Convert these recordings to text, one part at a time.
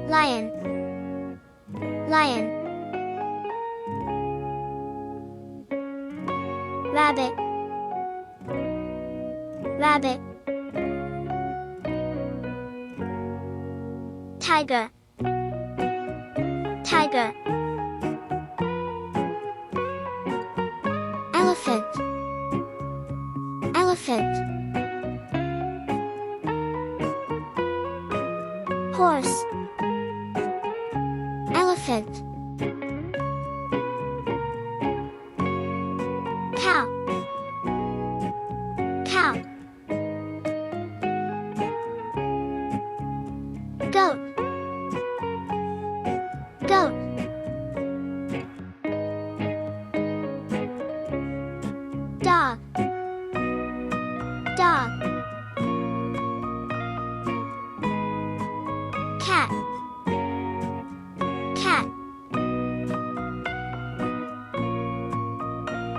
lion, lion. Rabbit, rabbit. Tiger, tiger. Elephant, elephant. Horse, elephant. Cow, cow. Goat, goat. Dog, dog. Cat, cat.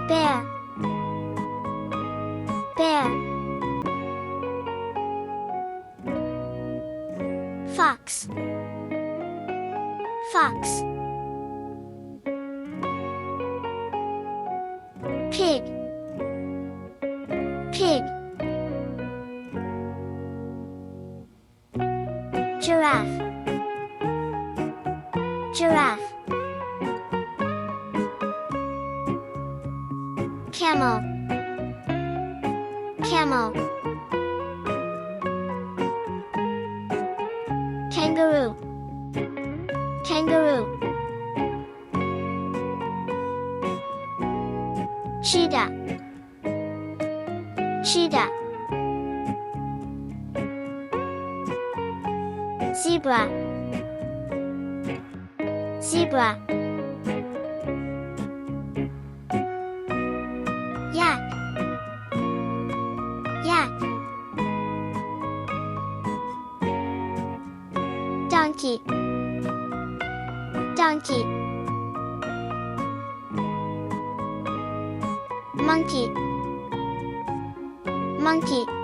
Bear, bear. Fox, fox. Pig, pig. Giraffe, giraffe. Camel, camel. Kangaroo, kangaroo. Cheetah, cheetah. Zebra, zebra. Yak, yak. Donkey, donkey. Monkey, monkey.